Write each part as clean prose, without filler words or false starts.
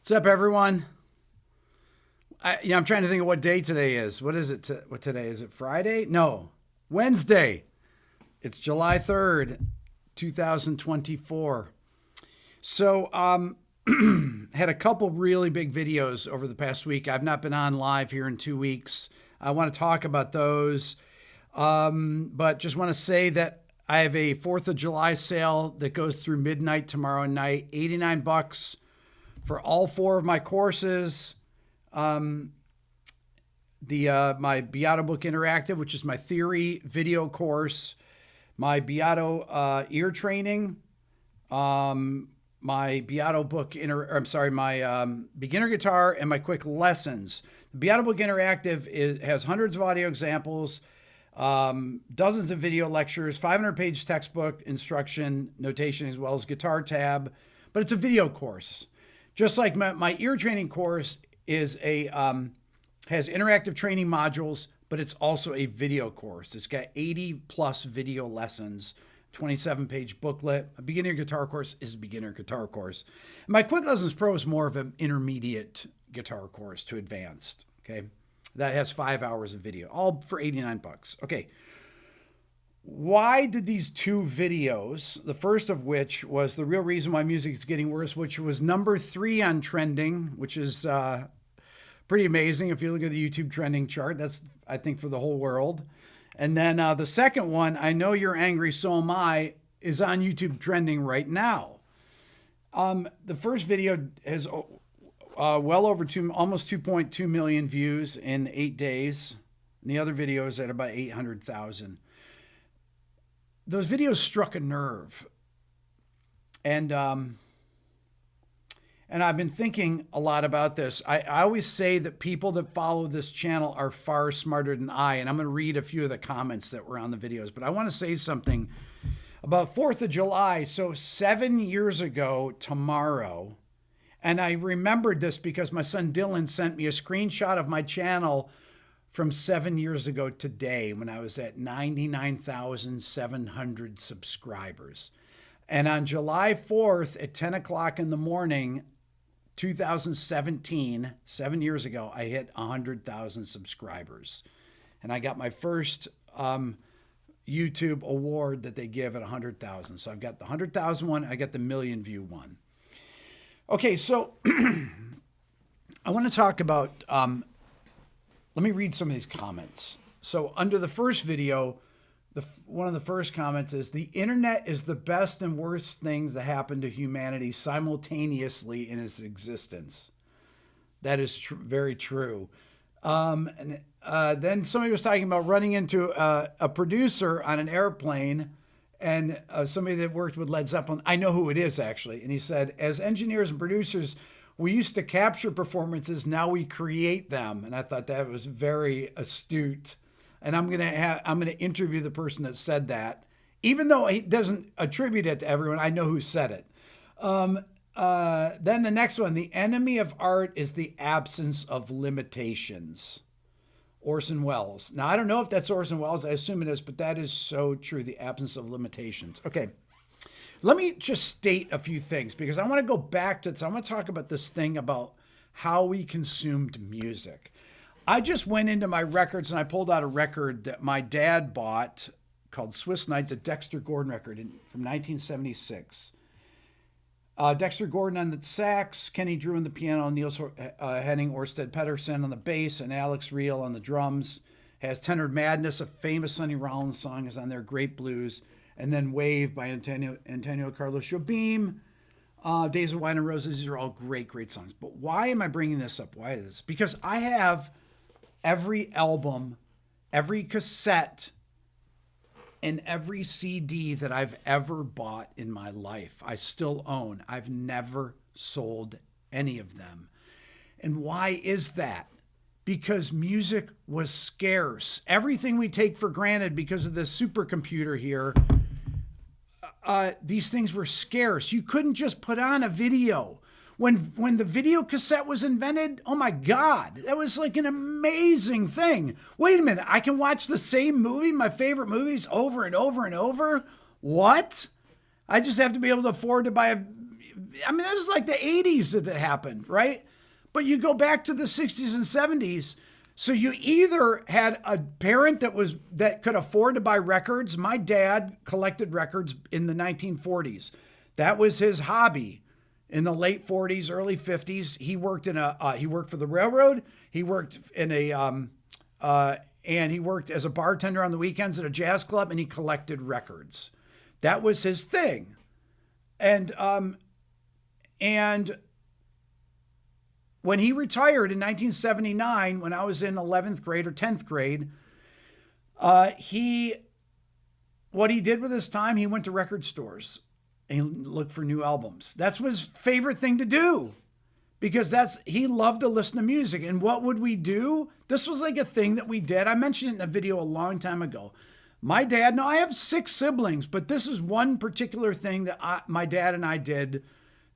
What's up, everyone? I'm trying to think of what day today is. What is it? What today is? It Friday? No, Wednesday. It's July 3rd, 2024. So, had a couple really big videos over the past week. I've not been on live here in 2 weeks. I want to talk about those, but just want to say that I have a 4th of July sale that goes through midnight tomorrow night. $89 for all 4 of my courses. My Beato Book Interactive, which is my theory video course, my Beato Ear Training, my Beato Book my Beginner Guitar, and my Quick Lessons. The Beato Book Interactive has hundreds of audio examples, dozens of video lectures, 500-page textbook, instruction, notation, as well as guitar tab, but it's a video course. Just like my ear training course is has interactive training modules, but it's also a video course. It's got 80 plus video lessons, 27-page booklet. A beginner guitar course is a beginner guitar course. My Quick Lessons Pro is more of an intermediate guitar course to advanced. Okay, that has 5 hours of video, all for $89. Okay. Why did these 2 videos, the first of which was The Real Reason Why Music is Getting Worse, which was number 3 on trending, which is pretty amazing if you look at the YouTube trending chart. That's, I think, for the whole world. And then the second one, I Know You're Angry, So Am I, is on YouTube trending right now. The first video has well over almost 2.2 million views in 8 days. And the other video is at about 800,000. Those videos struck a nerve. And I've been thinking a lot about this. I always say that people that follow this channel are far smarter than I, and I'm going to read a few of the comments that were on the videos. But I want to say something about 4th of July. So 7 years ago tomorrow, and I remembered this because my son Dylan sent me a screenshot of my channel from 7 years ago today when I was at 99,700 subscribers. And on July 4th at 10 o'clock in the morning, 2017, 7 years ago, I hit 100,000 subscribers. And I got my first YouTube award that they give at 100,000. So I've got the 100,000 one, I got the million view one. Okay, so I want to talk about, let me read some of these comments. So under the first video, one of the first comments is, the internet is the best and worst things that happen to humanity simultaneously in its existence. That is very true. Then somebody was talking about running into a producer on an airplane, and somebody that worked with Led Zeppelin. I know who it is, actually. And he said, as engineers and producers, we used to capture performances, now we create them. And I thought that was very astute. And I'm gonna interview the person that said that, even though he doesn't attribute it to everyone. I know who said it. Then the next one: the enemy of art is the absence of limitations. Orson Welles. Now I don't know if that's Orson Welles. I assume it is, but that is so true. The absence of limitations. Okay. Let me just state a few things because I want to go back to this. I want to talk about this thing about how we consumed music. I just went into my records and I pulled out a record that my dad bought called Swiss Nights, a Dexter Gordon record from 1976. Dexter Gordon on the sax, Kenny Drew on the piano, Niels Henning Orsted Pedersen on the bass, and Alex Reel on the drums. Has Tenor Madness, a famous Sonny Rollins song, is on there, great blues. And then Wave by Antonio Carlos Jobim, Days of Wine and Roses. These are all great, great songs. But why am I bringing this up? Why is this? Because I have every album, every cassette, and every CD that I've ever bought in my life. I still own. I've never sold any of them. And why is that? Because music was scarce. Everything we take for granted because of this supercomputer here, these things were scarce. You couldn't just put on a video. When the video cassette was invented, oh my God, that was like an amazing thing. Wait a minute, I can watch the same movie, my favorite movies, over and over and over? What? I just have to be able to afford to buy a I mean, that was like the 80s that it happened, right? But you go back to the 60s and 70s. So you either had a parent that could afford to buy records. My dad collected records in the 1940s. That was his hobby. In the late 40s, early 50s, he worked he worked for the railroad. He worked in and he worked as a bartender on the weekends at a jazz club, and he collected records. That was his thing. And when he retired in 1979, when I was in 11th grade or 10th grade, what he did with his time, he went to record stores and looked for new albums. That's his favorite thing to do, because he loved to listen to music. And what would we do? This was like a thing that we did. I mentioned it in a video a long time ago. My dad, now I have 6 siblings, but this is one particular thing that my dad and I did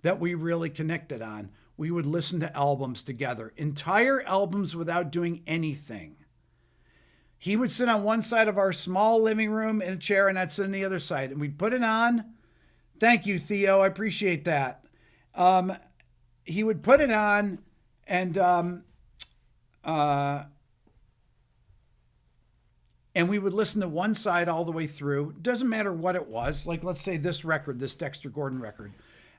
that we really connected on. We would listen to albums together, entire albums without doing anything. He would sit on one side of our small living room in a chair, and I'd sit on the other side, and we'd put it on. Thank you, Theo. I appreciate that. He would put it on, and we would listen to one side all the way through. Doesn't matter what it was. Like, let's say this record, this Dexter Gordon record.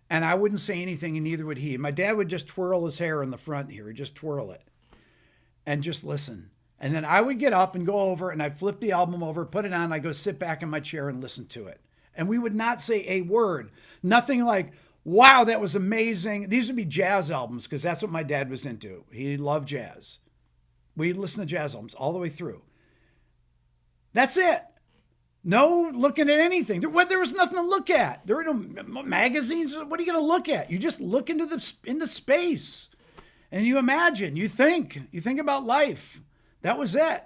And I wouldn't say anything, and neither would he. My dad would just twirl his hair in the front here. He'd just twirl it and just listen. And then I would get up and go over, and I'd flip the album over, put it on. I'd go sit back in my chair and listen to it. And we would not say a word. Nothing like, wow, that was amazing. These would be jazz albums, because that's what my dad was into. He loved jazz. We'd listen to jazz albums all the way through. That's it. No looking at anything. There was nothing to look at. There were no magazines. What are you going to look at? You just look into space, and you imagine. You think about life. That was it.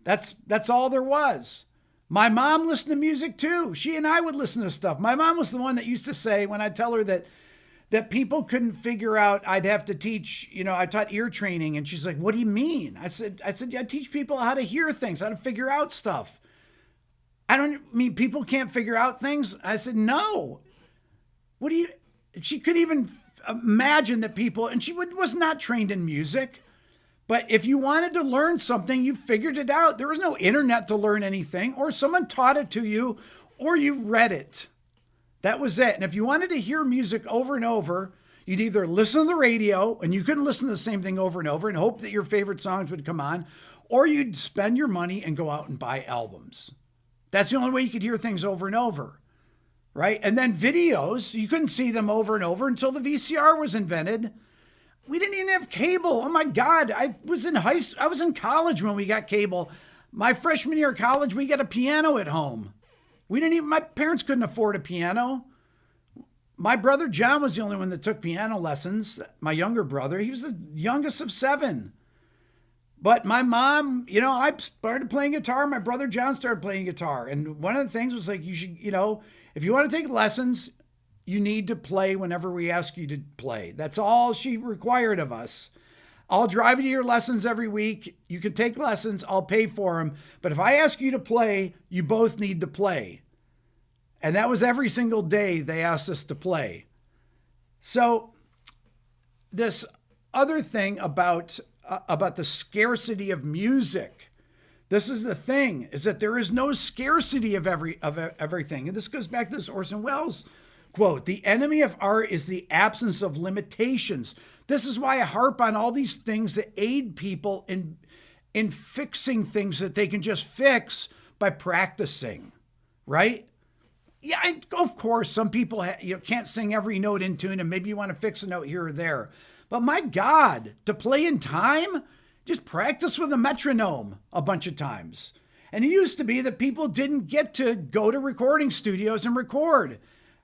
That's all there was. My mom listened to music too. She and I would listen to stuff. My mom was the one that used to say, when I tell her that people couldn't figure out, I'd have to teach, I taught ear training, and she's like, what do you mean? I said, yeah, I teach people how to hear things, how to figure out stuff. I don't mean people can't figure out things. I said, no. She could even imagine that people, and she was not trained in music, but if you wanted to learn something, you figured it out. There was no internet to learn anything, or someone taught it to you, or you read it. That was it. And if you wanted to hear music over and over, you'd either listen to the radio, and you couldn't listen to the same thing over and over and hope that your favorite songs would come on, or you'd spend your money and go out and buy albums. That's the only way you could hear things over and over, right? And then videos, you couldn't see them over and over until the VCR was invented. We didn't even have cable. Oh my God, I was in college when we got cable. My freshman year of college, we got a piano at home. My parents couldn't afford a piano. My brother John was the only one that took piano lessons. My younger brother, he was the youngest of 7. But my mom, I started playing guitar. My brother John started playing guitar. And one of the things was like, you should, if you want to take lessons, you need to play whenever we ask you to play. That's all she required of us. I'll drive you to your lessons every week. You can take lessons. I'll pay for them. But if I ask you to play, you both need to play. And that was every single day they asked us to play. So this other thing about the scarcity of music. This is the thing, is that there is no scarcity of everything. And this goes back to this Orson Welles quote, the enemy of art is the absence of limitations. This is why I harp on all these things that aid people in fixing things that they can just fix by practicing, right? Yeah, of course, some people can't sing every note in tune, and maybe you want to fix a note here or there. But my God, to play in time, just practice with a metronome a bunch of times. And it used to be that people didn't get to go to recording studios and record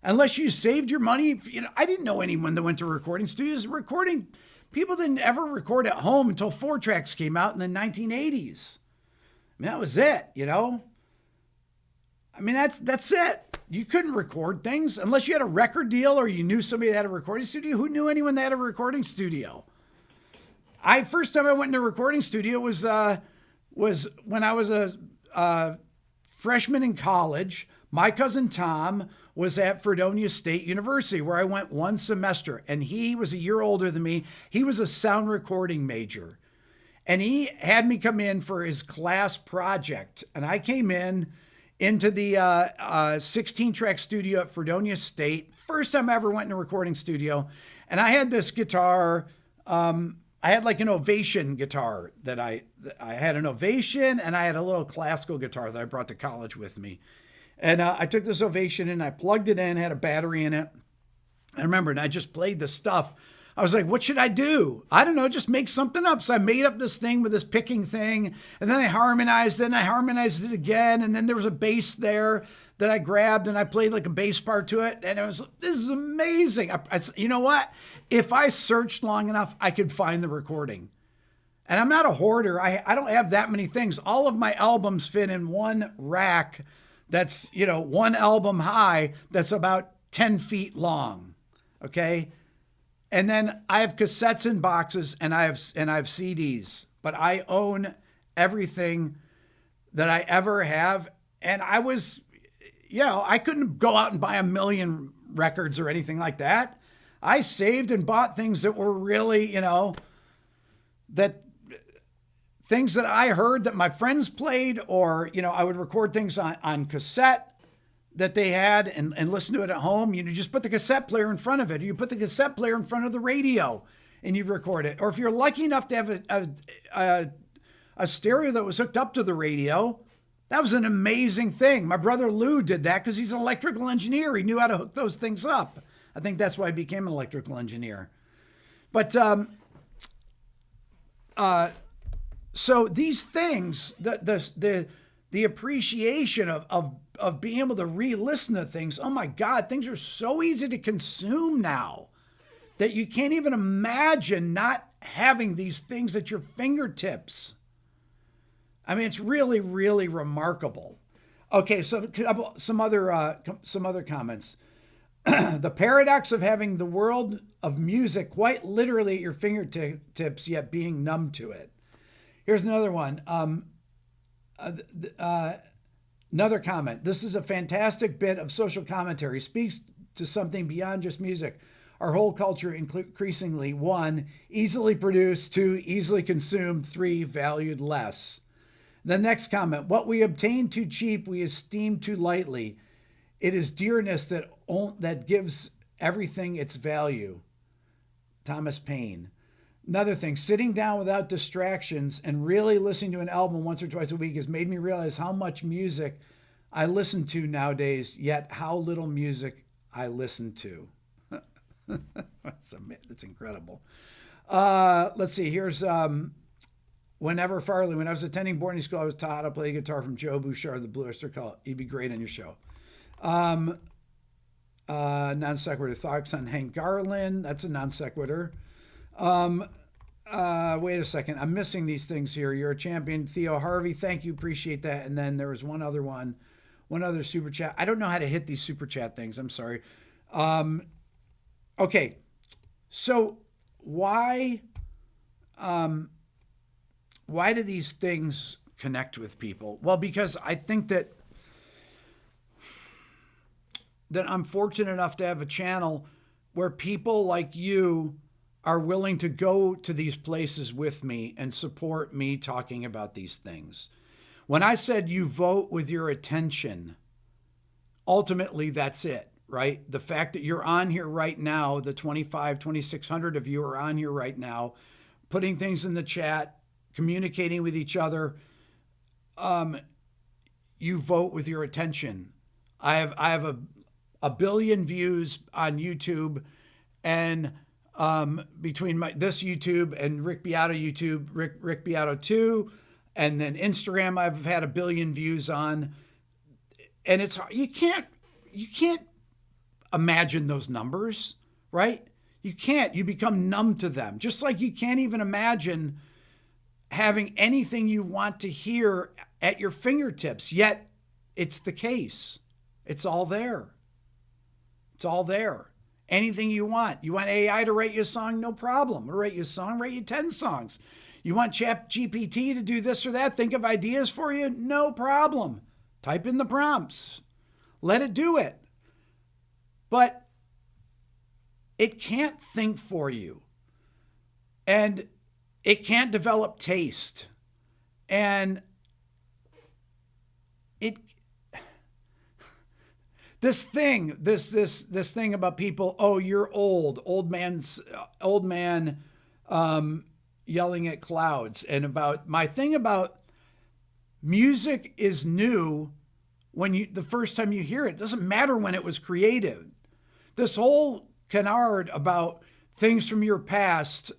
unless you saved your money. I didn't know anyone that went to recording studios. People didn't ever record at home until 4-tracks came out in the 1980s. I mean, that was it, I mean, that's it. You couldn't record things unless you had a record deal or you knew somebody that had a recording studio. Who knew anyone that had a recording studio? First time I went into a recording studio was when I was a freshman in college. My cousin Tom was at Fredonia State University, where I went one semester, and he was a year older than me. He was a sound recording major, and he had me come in for his class project. And I came into the 16-track studio at Fredonia State. First time I ever went in a recording studio. And I had this guitar. I had like an Ovation guitar that I had an Ovation, and I had a little classical guitar that I brought to college with me. And I took this Ovation and I plugged it in, had a battery in it. I remember, and I just played the stuff. I was like, what should I do? I don't know, just make something up. So I made up this thing with this picking thing, and then I harmonized it, and I harmonized it again, and then there was a bass there that I grabbed, and I played like a bass part to it, and this is amazing. You know what? If I searched long enough, I could find the recording. And I'm not a hoarder. I don't have that many things. All of my albums fit in one rack that's, one album high that's about 10 feet long, okay? And then I have cassettes in boxes, and I have CDs, but I own everything that I ever have. And I was, I couldn't go out and buy 1 million records or anything like that. I saved and bought things that were really, that things that I heard that my friends played, or, I would record things on cassette that they had and listen to it at home. You just put the cassette player in front of it, or you put the cassette player in front of the radio and you record it. Or if you're lucky enough to have a stereo that was hooked up to the radio, that was an amazing thing. My brother Lou did that because he's an electrical engineer. He knew how to hook those things up. I think that's why he became an electrical engineer. But so these things, the appreciation of being able to re-listen to things. Oh my God, things are so easy to consume now that you can't even imagine not having these things at your fingertips. I mean, it's really, really remarkable. Okay, so some other comments. The paradox of having the world of music quite literally at your fingertips, yet being numb to it. Here's another one. Another comment. This is a fantastic bit of social commentary. Speaks to something beyond just music. Our whole culture increasingly, 1, easily produced, 2, easily consumed, 3, valued less. The next comment. What we obtain too cheap, we esteem too lightly. It is dearness that gives everything its value. Thomas Payne. Another thing, sitting down without distractions and really listening to an album once or twice a week has made me realize how much music I listen to nowadays, yet how little music I listen to. That's incredible. Let's see, here's Whenever Farley. When I was attending boarding school, I was taught how to play guitar from Joe Bouchard, the Blue Oyster Cult. He'd be great on your show. Non sequitur. Thoughts on Hank Garland. That's a non sequitur. Wait a second. I'm missing these things here. You're a champion. Theo Harvey. Thank you. Appreciate that. And then there was one other super chat. I don't know how to hit these super chat things. I'm sorry. Okay. So why do these things connect with people? Well, because I think that I'm fortunate enough to have a channel where people like you are willing to go to these places with me and support me talking about these things. When I said you vote with your attention, ultimately that's it, right? The fact that you're on here right now, the 2,600 of you are on here right now, putting things in the chat, communicating with each other, you vote with your attention. I have a billion views on YouTube, and between this YouTube and Rick Beato YouTube, Rick Beato 2, and then Instagram, I've had 1 billion views on, and it's hard. You can't imagine those numbers, right? You can't. You become numb to them, just like you can't even imagine having anything you want to hear at your fingertips. Yet it's the case. It's all there. It's all there. Anything you want. You want AI to write you a song? No problem. I'll write you a song, write you 10 songs. You want ChatGPT to do this or that? Think of ideas for you? No problem. Type in the prompts. Let it do it. But it can't think for you. And it can't develop taste. And this thing about people, oh, you're old man yelling at clouds, and about my thing about music is new when the first time you hear it. It doesn't matter when it was created. This whole canard about things from your past.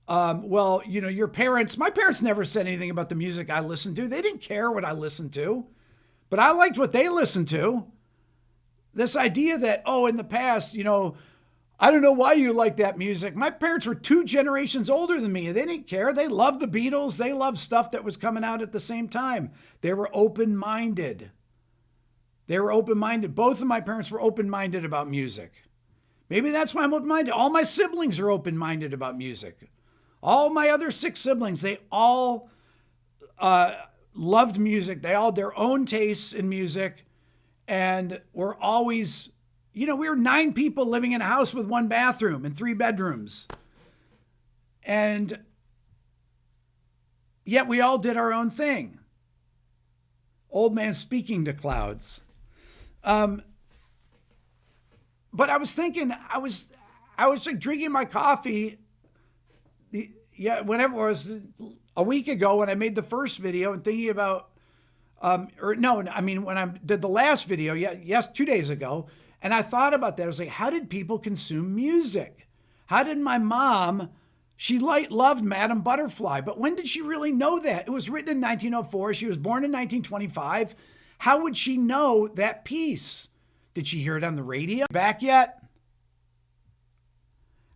Well, your parents, my parents never said anything about the music I listened to. They didn't care what I listened to, but I liked what they listened to. This idea that, oh, in the past, I don't know why you like that music. My parents were 2 generations older than me. They didn't care. They loved the Beatles. They loved stuff that was coming out at the same time. They were open-minded. Both of my parents were open-minded about music. Maybe that's why I'm open-minded. All my siblings are open-minded about music. All my other 6 siblings, they all loved music. They all had their own tastes in music. And we're always, we were 9 people living in a house with 1 bathroom and 3 bedrooms. And yet we all did our own thing. Old man speaking to clouds. But I was thinking, I was like drinking my coffee. Whenever it was a week ago when I made the first video and thinking about, when I did the last video, 2 days ago, and I thought about that. I was like, how did people consume music? How did my mom, she loved Madame Butterfly, but when did she really know that? It was written in 1904. She was born in 1925. How would she know that piece? Did she hear it on the radio? Back yet?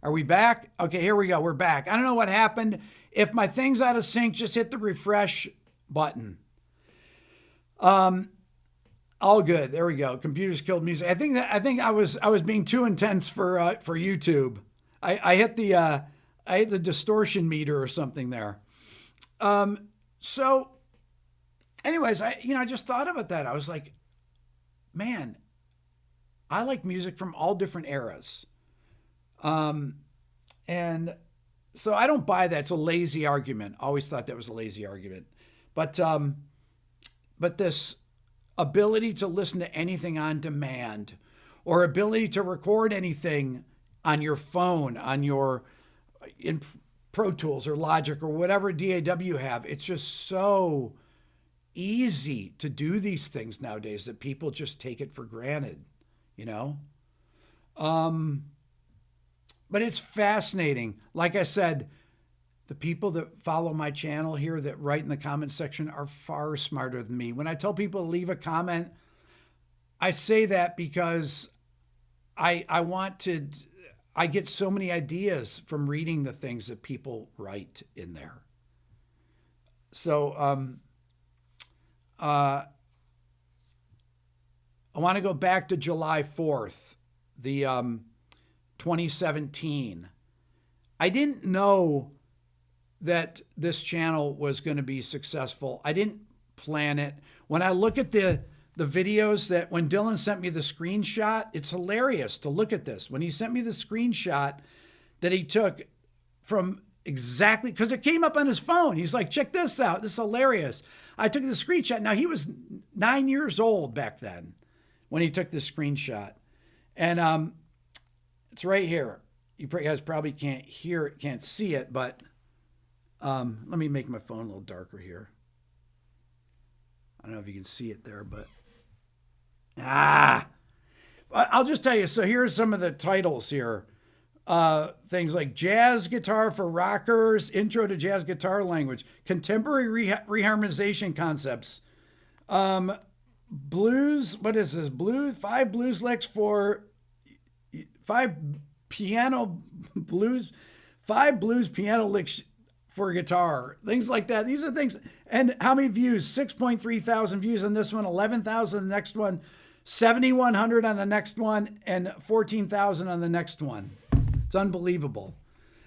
Are we back? Okay, here we go. We're back. I don't know what happened. If my thing's out of sync, just hit the refresh button. All good. There we go. Computers killed music. I think I was being too intense for YouTube. I hit the distortion meter or something there. So anyways, I just thought about that. I was like, man, I like music from all different eras. And so I don't buy that. It's a lazy argument. Always thought that was a lazy argument. But this ability to listen to anything on demand, or ability to record anything on your phone, in Pro Tools or Logic or whatever DAW you have, it's just so easy to do these things nowadays that people just take it for granted, But it's fascinating. Like I said, the people that follow my channel here that write in the comment section are far smarter than me. When I tell people to leave a comment, I say that because I get so many ideas from reading the things that people write in there. So I want to go back to July 4th, the 2017. I didn't know that this channel was going to be successful. I didn't plan it. When I look at the videos when Dylan sent me the screenshot, it's hilarious to look at this. When he sent me the screenshot that he took from exactly, because it came up on his phone. He's like, check this out. This is hilarious. I took the screenshot. Now, he was 9 years old back then when he took this screenshot. And it's right here. You guys probably can't hear it, can't see it, but let me make my phone a little darker here. I don't know if you can see it there, but I'll just tell you. So here's some of the titles here. Things like Jazz Guitar for Rockers, Intro to Jazz Guitar Language, Contemporary Reharmonization Concepts, Blues, what is this? Five blues licks for 5 blues piano licks for guitar, things like that. These are things. And how many views? 6.3 thousand views on this one, 11,000 on the next one, 7,100 on the next one, and 14,000 on the next one. It's unbelievable.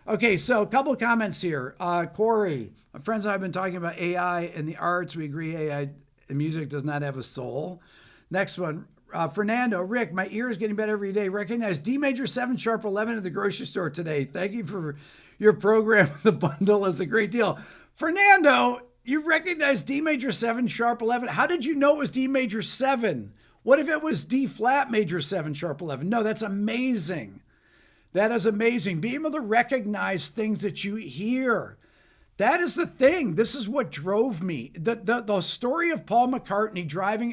Okay, so a couple of comments here. Corey, my friends and I have been talking about AI and the arts. We agree AI and music does not have a soul. Next one, Fernando, Rick, my ear is getting better every day. Recognize D major 7 sharp 11 at the grocery store today. Thank you for your program. The bundle is a great deal. Fernando, you recognize D major 7 sharp 11. How did you know it was D major 7? What if it was D flat major 7 sharp 11? No, that's amazing. That is amazing. Being able to recognize things that you hear. That is the thing. This is what drove me. The story of Paul McCartney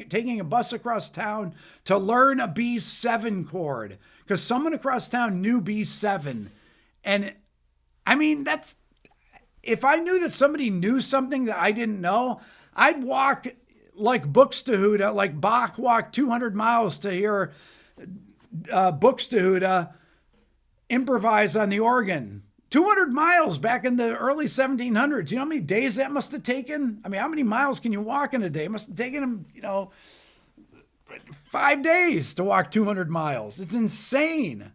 taking a bus across town to learn a B7 chord because someone across town knew B7. And I mean, if I knew that somebody knew something that I didn't know, I'd walk like Buxtehude, like Bach walked 200 miles to hear Buxtehude improvise on the organ. 200 miles back in the early 1700s. You know how many days that must have taken? I mean, how many miles can you walk in a day? It must have taken him, 5 days to walk 200 miles. It's insane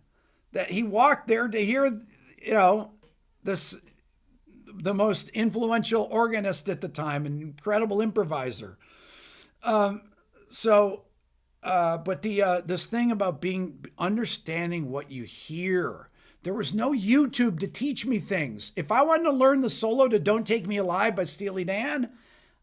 that he walked there to hear, the most influential organist at the time, an incredible improviser. But this thing about understanding what you hear. There was no YouTube to teach me things. If I wanted to learn the solo to Don't Take Me Alive by Steely Dan,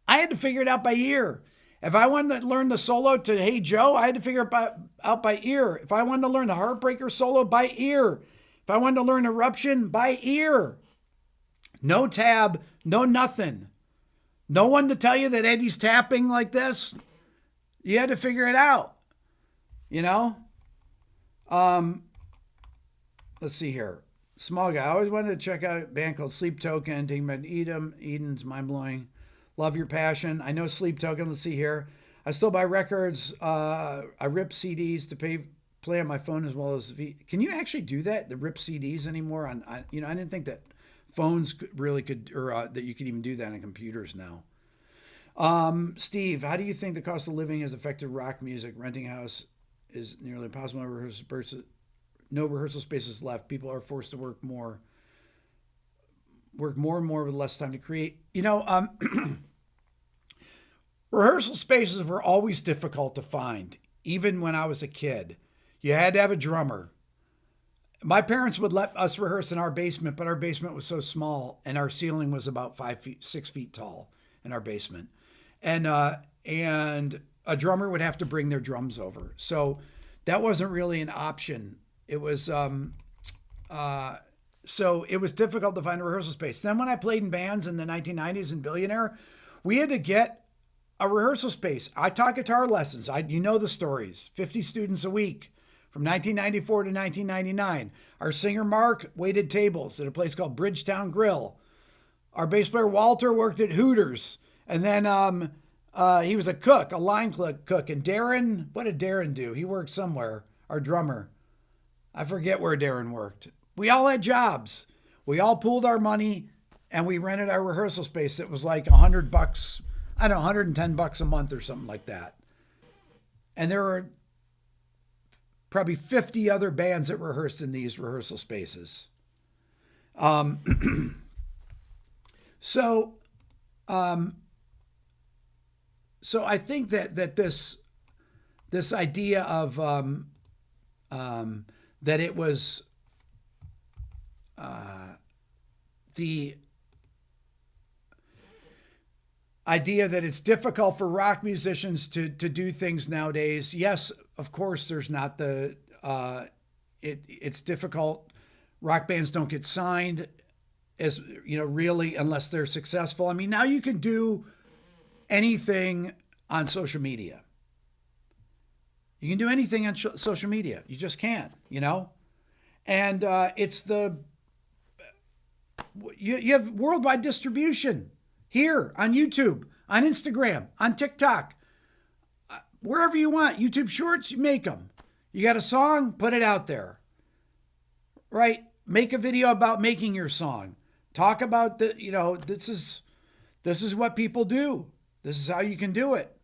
I had to figure it out by ear. If I wanted to learn the solo to Hey Joe, I had to figure it out by ear. If I wanted to learn the Heartbreaker solo, by ear. If I wanted to learn Eruption, by ear. No tab, no nothing. No one to tell you that Eddie's tapping like this. You had to figure it out, Let's see here. Small guy. I always wanted to check out a band called Sleep Token. Thinking about Eden's mind-blowing. Love your passion. I know Sleep Token. Let's see here. I still buy records. I rip CDs to play on my phone as well as... Can you actually do that? The rip CDs anymore? I didn't think that phones really could, or that you could even do that on computers now. Steve, how do you think the cost of living has affected rock music? Renting a house is nearly impossible. No rehearsal spaces left. People are forced to work more and more with less time to create. Rehearsal spaces were always difficult to find, even when I was a kid. You had to have a drummer. My parents would let us rehearse in our basement, but our basement was so small and our ceiling was about 6 feet tall in our basement. And a drummer would have to bring their drums over. So that wasn't really an option. It was, so it was difficult to find a rehearsal space. Then when I played in bands in the 1990s in Billionaire, we had to get a rehearsal space. I taught guitar lessons. You know the stories, 50 students a week from 1994 to 1999. Our singer Mark waited tables at a place called Bridgetown Grill. Our bass player Walter worked at Hooters. And then he was a cook, a line cook. And Darren, what did Darren do? He worked somewhere, our drummer. I forget where Darren worked. We all had jobs. We all pooled our money and we rented our rehearsal space. It was like $100, $110 a month or something like that. And there were probably 50 other bands that rehearsed in these rehearsal spaces. So I think that this idea of that it was the idea that it's difficult for rock musicians to do things nowadays. Yes, of course, there's not it's difficult. Rock bands don't get signed as, really, unless they're successful. I mean, now you can do anything on social media. You can do anything on social media. You just can't, And it's you have worldwide distribution here on YouTube, on Instagram, on TikTok, wherever you want. YouTube Shorts, you make them. You got a song, put it out there, right? Make a video about making your song. Talk about this is what people do. This is how you can do it.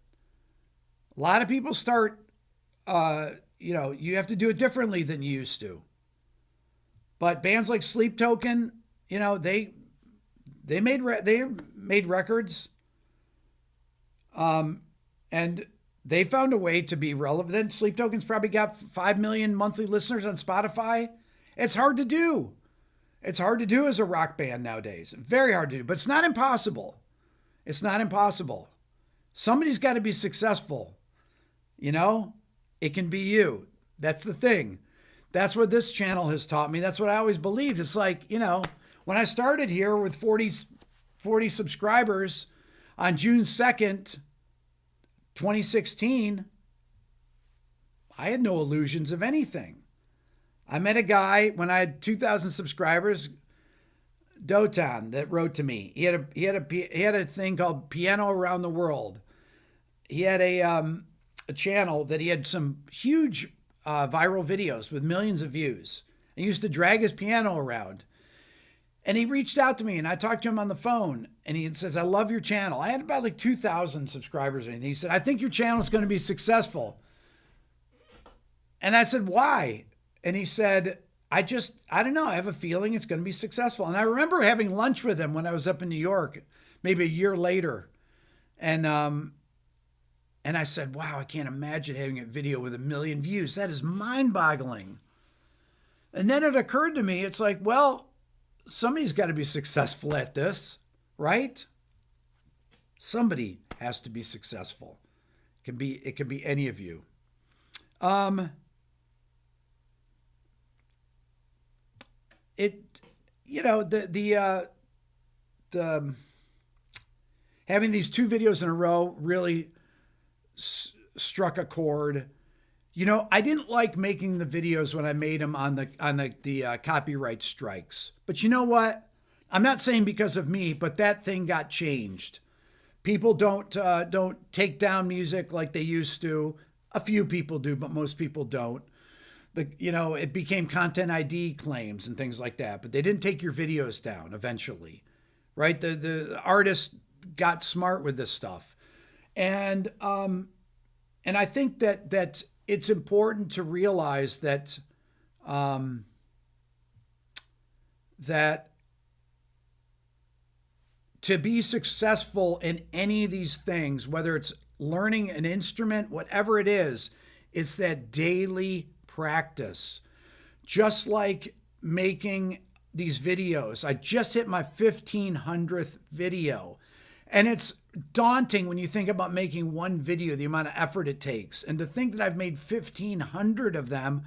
A lot of people start, you have to do it differently than you used to. But bands like Sleep Token, they made records, and they found a way to be relevant. Sleep Token's probably got 5 million monthly listeners on Spotify. It's hard to do. It's hard to do as a rock band nowadays. Very hard to do, but it's not impossible. It's not impossible. Somebody's got to be successful. You know, it can be you. That's the thing. That's what this channel has taught me. That's what I always believed. It's like, you know, when I started here with 40 subscribers on June 2nd, 2016, I had no illusions of anything. I met a guy when I had 2,000 subscribers, Dotan, that wrote to me. He had a thing called Piano Around the World. He had a channel that he had some huge viral videos with millions of views. He used to drag his piano around. And he reached out to me, and I talked to him on the phone, and he says, I love your channel. I had about like 2,000 subscribers, and he said, I think your channel is going to be successful. And I said, why? And he said, I don't know. I have a feeling it's going to be successful. And I remember having lunch with him when I was up in New York, maybe a year later. And I said, wow, I can't imagine having a video with 1 million views. That is mind-boggling. And then it occurred to me, it's like, well, somebody's got to be successful at this, right? Somebody has to be successful. It could be any of you. The having these 2 videos in a row really struck a chord. You know, I didn't like making the videos when I made them on the copyright strikes. But you know what? I'm not saying because of me, but that thing got changed. People don't take down music like they used to. A few people do, but most people don't. It became content ID claims and things like that, but they didn't take your videos down eventually, right? The artists got smart with this stuff. And I think that it's important to realize that that to be successful in any of these things, whether it's learning an instrument, whatever it is, it's that daily practice. Just like making these videos. I just hit my 1,500th video. And it's daunting when you think about making one video, the amount of effort it takes. And to think that I've made 1,500 of them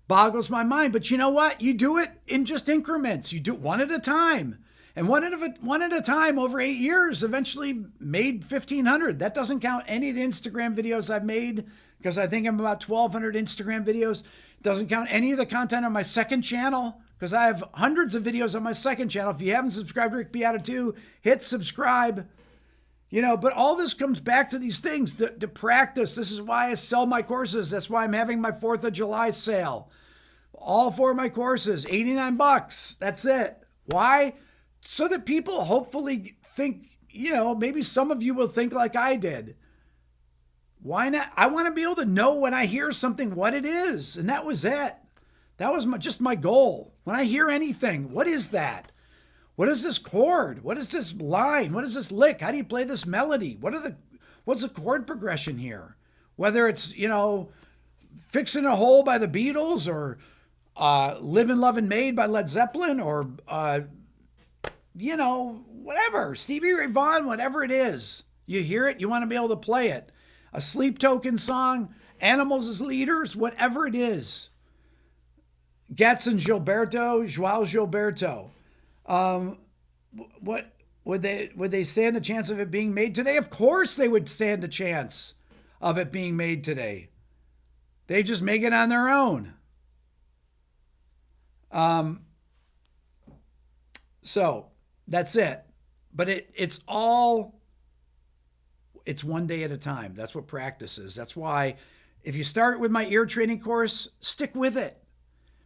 boggles my mind. But you know what? You do it in just increments. You do it one at a time. And one at a time over 8 years eventually made 1,500. That doesn't count any of the Instagram videos I've made, because I think I'm about 1,200 Instagram videos. It doesn't count any of the content on my second channel, because I have hundreds of videos on my second channel. If you haven't subscribed to Rick Beato 2, hit subscribe. But all this comes back to these things, to practice. This is why I sell my courses. That's why I'm having my 4th of July sale. All 4 of my courses, $89. That's it. Why? So that people hopefully think, maybe some of you will think like I did. Why not? I want to be able to know when I hear something what it is. And that was it. That was just my goal. When I hear anything, what is that? What is this chord? What is this line? What is this lick? How do you play this melody? What's the chord progression here? Whether it's, Fixing a Hole by the Beatles, or Livin', Lovin', Made by Led Zeppelin, or, whatever. Stevie Ray Vaughan, whatever it is. You hear it, you want to be able to play it. A Sleep Token song, Animals as Leaders, whatever it is. Getz and Gilberto, Joao Gilberto. What would they stand a chance of it being made today? Of course they would stand a chance of it being made today. They just make it on their own. So that's it. But it's one day at a time. That's what practice is. That's why if you start with my ear training course, stick with it,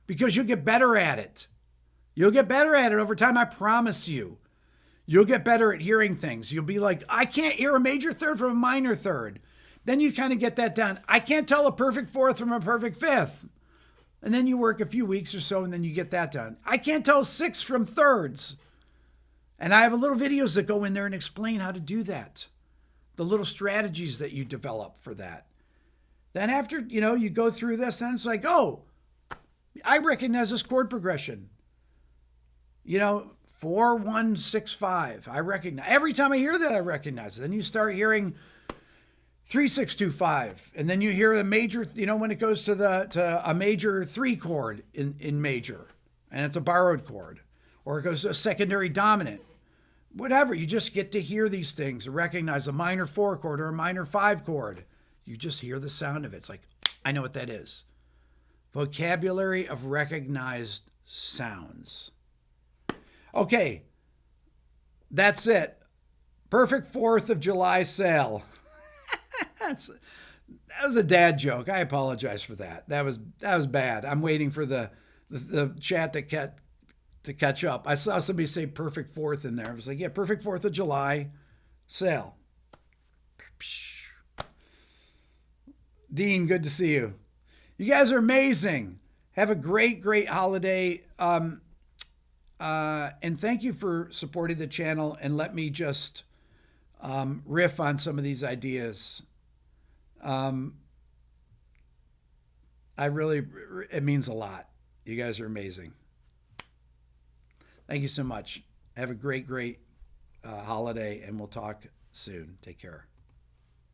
because you'll get better at it. You'll get better at it over time. I promise you. You'll get better at hearing things. You'll be like, I can't hear a major third from a minor third. Then you kind of get that down. I can't tell a perfect fourth from a perfect fifth. And then you work a few weeks or so, and then you get that done. I can't tell sixths from thirds. And I have little videos that go in there and explain how to do that. The little strategies that you develop for that. Then after, you go through this, then it's like, oh, I recognize this chord progression. 4-1-6-5. I recognize. Every time I hear that, I recognize it. Then you start hearing 3-6-2-5. And then you hear the major, when it goes to a major 3 chord in major, and it's a borrowed chord, or it goes to a secondary dominant. Whatever, you just get to hear these things, recognize a minor 4 chord or a minor 5 chord. You just hear the sound of it. It's like, I know what that is. Vocabulary of recognized sounds. Okay, that's it. Perfect 4th of July sale. That was a dad joke. I apologize for that. That was bad. I'm waiting for the chat to catch up. I saw somebody say perfect 4th in there. I was like, yeah, perfect 4th of July sale. Dean, good to see you. You guys are amazing. Have a great, great holiday. And thank you for supporting the channel, and let me just riff on some of these ideas. It means a lot. You guys are amazing. Thank you so much. Have a great, great holiday, and we'll talk soon. Take care.